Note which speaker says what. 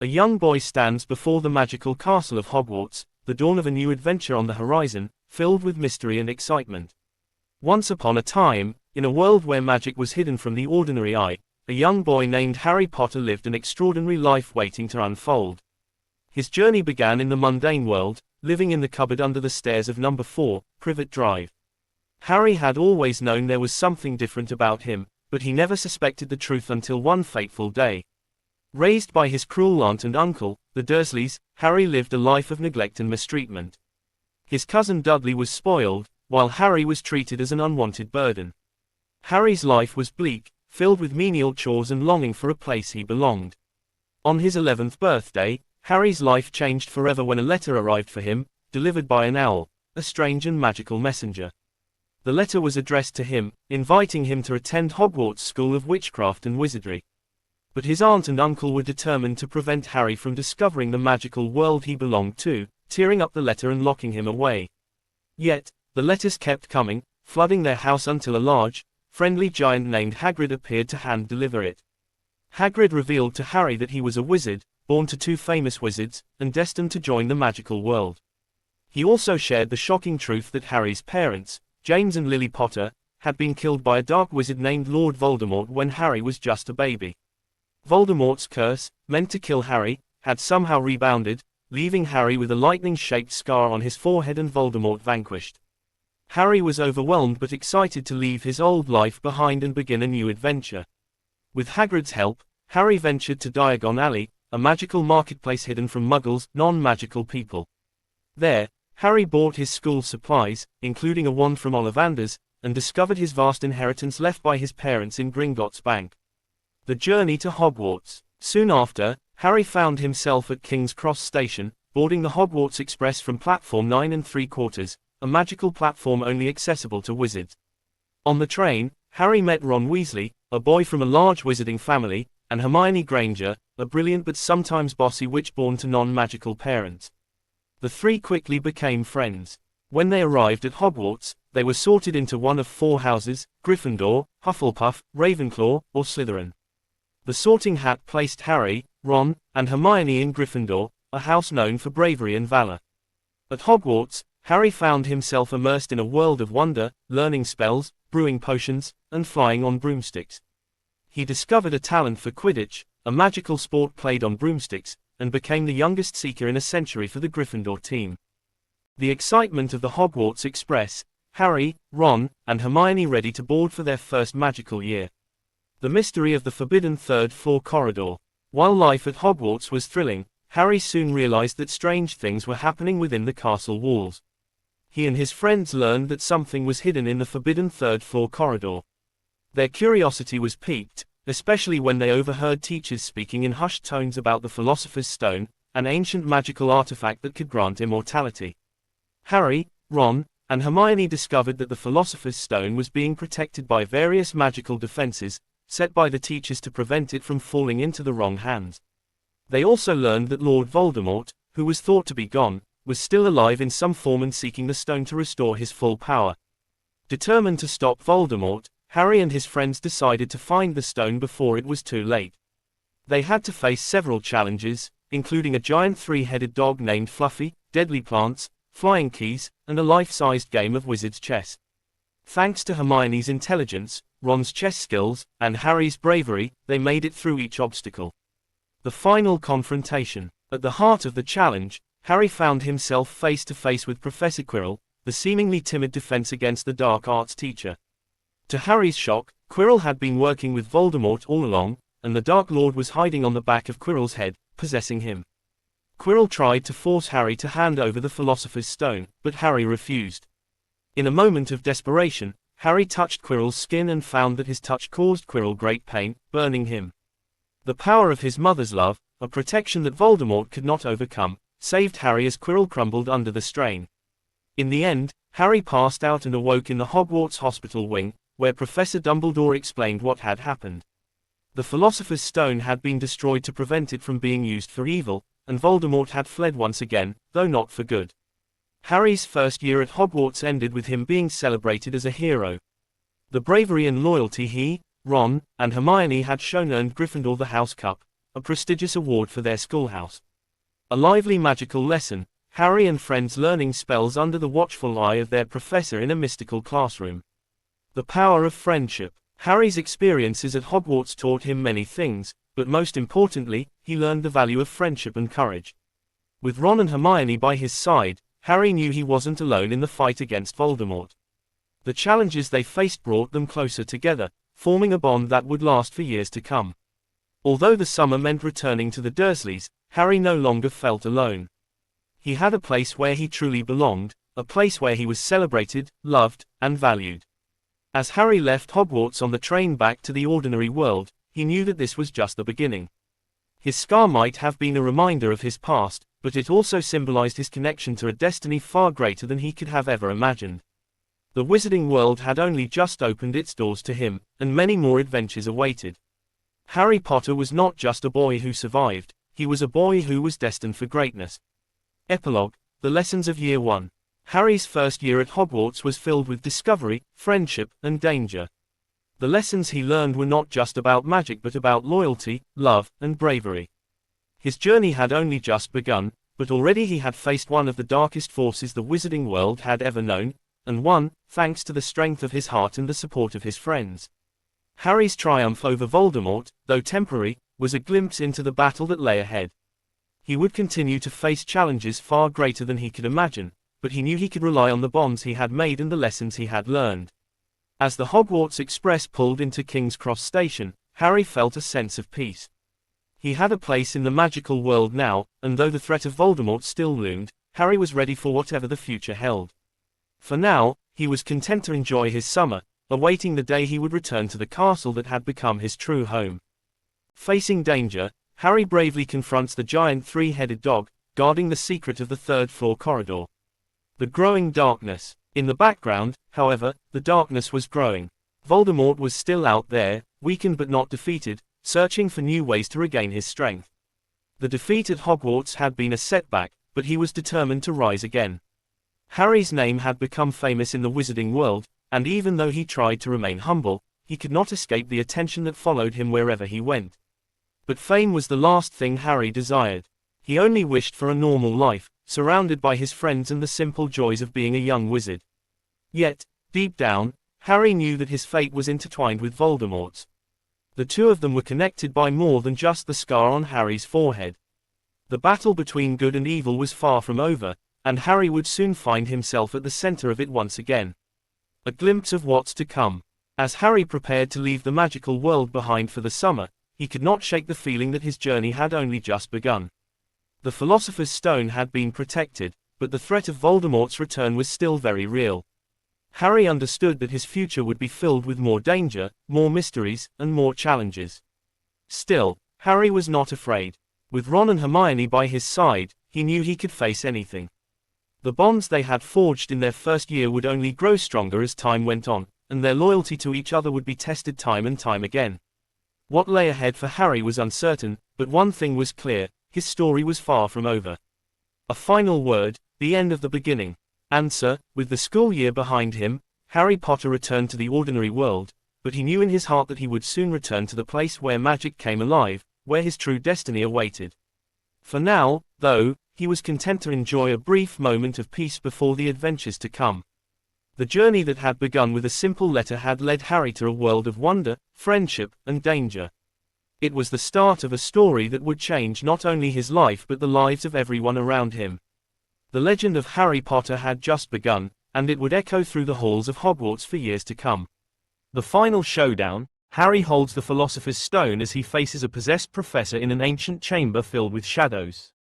Speaker 1: A young boy stands before the magical castle of Hogwarts, the dawn of a new adventure on the horizon, filled with mystery and excitement. Once upon a time, in a world where magic was hidden from the ordinary eye, a young boy named Harry Potter lived an extraordinary life waiting to unfold. His journey began in the mundane world, living in the cupboard under the stairs of number 4, Privet Drive. Harry had always known there was something different about him, but he never suspected the truth until one fateful day. Raised by his cruel aunt and uncle, the Dursleys, Harry lived a life of neglect and mistreatment. His cousin Dudley was spoiled, while Harry was treated as an unwanted burden. Harry's life was bleak, filled with menial chores and longing for a place he belonged. On his 11th birthday, Harry's life changed forever when a letter arrived for him, delivered by an owl, a strange and magical messenger. The letter was addressed to him, inviting him to attend Hogwarts School of Witchcraft and Wizardry. But his aunt and uncle were determined to prevent Harry from discovering the magical world he belonged to, tearing up the letter and locking him away. Yet, the letters kept coming, flooding their house until a large, friendly giant named Hagrid appeared to hand-deliver it. Hagrid revealed to Harry that he was a wizard, born to 2 famous wizards, and destined to join the magical world. He also shared the shocking truth that Harry's parents, James and Lily Potter, had been killed by a dark wizard named Lord Voldemort when Harry was just a baby. Voldemort's curse, meant to kill Harry, had somehow rebounded, leaving Harry with a lightning-shaped scar on his forehead and Voldemort vanquished. Harry was overwhelmed but excited to leave his old life behind and begin a new adventure. With Hagrid's help, Harry ventured to Diagon Alley, a magical marketplace hidden from Muggles, non-magical people. There, Harry bought his school supplies, including a wand from Ollivander's, and discovered his vast inheritance left by his parents in Gringotts Bank. The journey to Hogwarts. Soon after, Harry found himself at King's Cross Station, boarding the Hogwarts Express from platform 9 3/4, a magical platform only accessible to wizards. On the train, Harry met Ron Weasley, a boy from a large wizarding family, and Hermione Granger, a brilliant but sometimes bossy witch born to non-magical parents. The 3 quickly became friends. When they arrived at Hogwarts, they were sorted into one of 4 houses: Gryffindor, Hufflepuff, Ravenclaw, or Slytherin. The sorting hat placed Harry, Ron, and Hermione in Gryffindor, a house known for bravery and valor. At Hogwarts, Harry found himself immersed in a world of wonder, learning spells, brewing potions, and flying on broomsticks. He discovered a talent for Quidditch, a magical sport played on broomsticks, and became the youngest seeker in a century for the Gryffindor team. The excitement of the Hogwarts Express, Harry, Ron, and Hermione ready to board for their first magical year. The mystery of the forbidden third-floor corridor. While life at Hogwarts was thrilling, Harry soon realized that strange things were happening within the castle walls. He and his friends learned that something was hidden in the forbidden third-floor corridor. Their curiosity was piqued, especially when they overheard teachers speaking in hushed tones about the Philosopher's Stone, an ancient magical artifact that could grant immortality. Harry, Ron, and Hermione discovered that the Philosopher's Stone was being protected by various magical defenses, set by the teachers to prevent it from falling into the wrong hands. They also learned that Lord Voldemort, who was thought to be gone, was still alive in some form and seeking the stone to restore his full power. Determined to stop Voldemort, Harry and his friends decided to find the stone before it was too late. They had to face several challenges, including a giant 3-headed dog named Fluffy, deadly plants, flying keys, and a life-sized game of wizard's chess. Thanks to Hermione's intelligence, Ron's chess skills, and Harry's bravery, they made it through each obstacle. The final confrontation. At the heart of the challenge, Harry found himself face to face with Professor Quirrell, the seemingly timid defense against the dark arts teacher. To Harry's shock, Quirrell had been working with Voldemort all along, and the Dark Lord was hiding on the back of Quirrell's head, possessing him. Quirrell tried to force Harry to hand over the Philosopher's Stone, but Harry refused. In a moment of desperation, Harry touched Quirrell's skin and found that his touch caused Quirrell great pain, burning him. The power of his mother's love, a protection that Voldemort could not overcome, saved Harry as Quirrell crumbled under the strain. In the end, Harry passed out and awoke in the Hogwarts hospital wing, where Professor Dumbledore explained what had happened. The Philosopher's Stone had been destroyed to prevent it from being used for evil, and Voldemort had fled once again, though not for good. Harry's first year at Hogwarts ended with him being celebrated as a hero. The bravery and loyalty he, Ron, and Hermione had shown earned Gryffindor the House Cup, a prestigious award for their schoolhouse. A lively magical lesson, Harry and friends learning spells under the watchful eye of their professor in a mystical classroom. The power of friendship. Harry's experiences at Hogwarts taught him many things, but most importantly, he learned the value of friendship and courage. With Ron and Hermione by his side, Harry knew he wasn't alone in the fight against Voldemort. The challenges they faced brought them closer together, forming a bond that would last for years to come. Although the summer meant returning to the Dursleys, Harry no longer felt alone. He had a place where he truly belonged, a place where he was celebrated, loved, and valued. As Harry left Hogwarts on the train back to the ordinary world, he knew that this was just the beginning. His scar might have been a reminder of his past, but it also symbolized his connection to a destiny far greater than he could have ever imagined. The wizarding world had only just opened its doors to him, and many more adventures awaited. Harry Potter was not just a boy who survived, he was a boy who was destined for greatness. Epilogue: The Lessons of Year 1. Harry's first year at Hogwarts was filled with discovery, friendship, and danger. The lessons he learned were not just about magic but about loyalty, love, and bravery. His journey had only just begun, but already he had faced one of the darkest forces the wizarding world had ever known, and won, thanks to the strength of his heart and the support of his friends. Harry's triumph over Voldemort, though temporary, was a glimpse into the battle that lay ahead. He would continue to face challenges far greater than he could imagine, but he knew he could rely on the bonds he had made and the lessons he had learned. As the Hogwarts Express pulled into King's Cross Station, Harry felt a sense of peace. He had a place in the magical world now, and though the threat of Voldemort still loomed, Harry was ready for whatever the future held. For now, he was content to enjoy his summer, awaiting the day he would return to the castle that had become his true home. Facing danger, Harry bravely confronts the giant three-headed dog, guarding the secret of the third-floor corridor. The growing darkness. In the background, however, the darkness was growing. Voldemort was still out there, weakened but not defeated, searching for new ways to regain his strength. The defeat at Hogwarts had been a setback, but he was determined to rise again. Harry's name had become famous in the wizarding world, and even though he tried to remain humble, he could not escape the attention that followed him wherever he went. But fame was the last thing Harry desired. He only wished for a normal life, surrounded by his friends and the simple joys of being a young wizard. Yet, deep down, Harry knew that his fate was intertwined with Voldemort's. The two of them were connected by more than just the scar on Harry's forehead. The battle between good and evil was far from over, and Harry would soon find himself at the center of it once again. A glimpse of what's to come. As Harry prepared to leave the magical world behind for the summer, he could not shake the feeling that his journey had only just begun. The Philosopher's Stone had been protected, but the threat of Voldemort's return was still very real. Harry understood that his future would be filled with more danger, more mysteries, and more challenges. Still, Harry was not afraid. With Ron and Hermione by his side, he knew he could face anything. The bonds they had forged in their first year would only grow stronger as time went on, and their loyalty to each other would be tested time and time again. What lay ahead for Harry was uncertain, but one thing was clear: his story was far from over. A final word, the end of the beginning. Answer: with the school year behind him, Harry Potter returned to the ordinary world, but he knew in his heart that he would soon return to the place where magic came alive, where his true destiny awaited. For now, though, he was content to enjoy a brief moment of peace before the adventures to come. The journey that had begun with a simple letter had led Harry to a world of wonder, friendship, and danger. It was the start of a story that would change not only his life but the lives of everyone around him. The legend of Harry Potter had just begun, and it would echo through the halls of Hogwarts for years to come. The final showdown: Harry holds the Philosopher's Stone as he faces a possessed professor in an ancient chamber filled with shadows.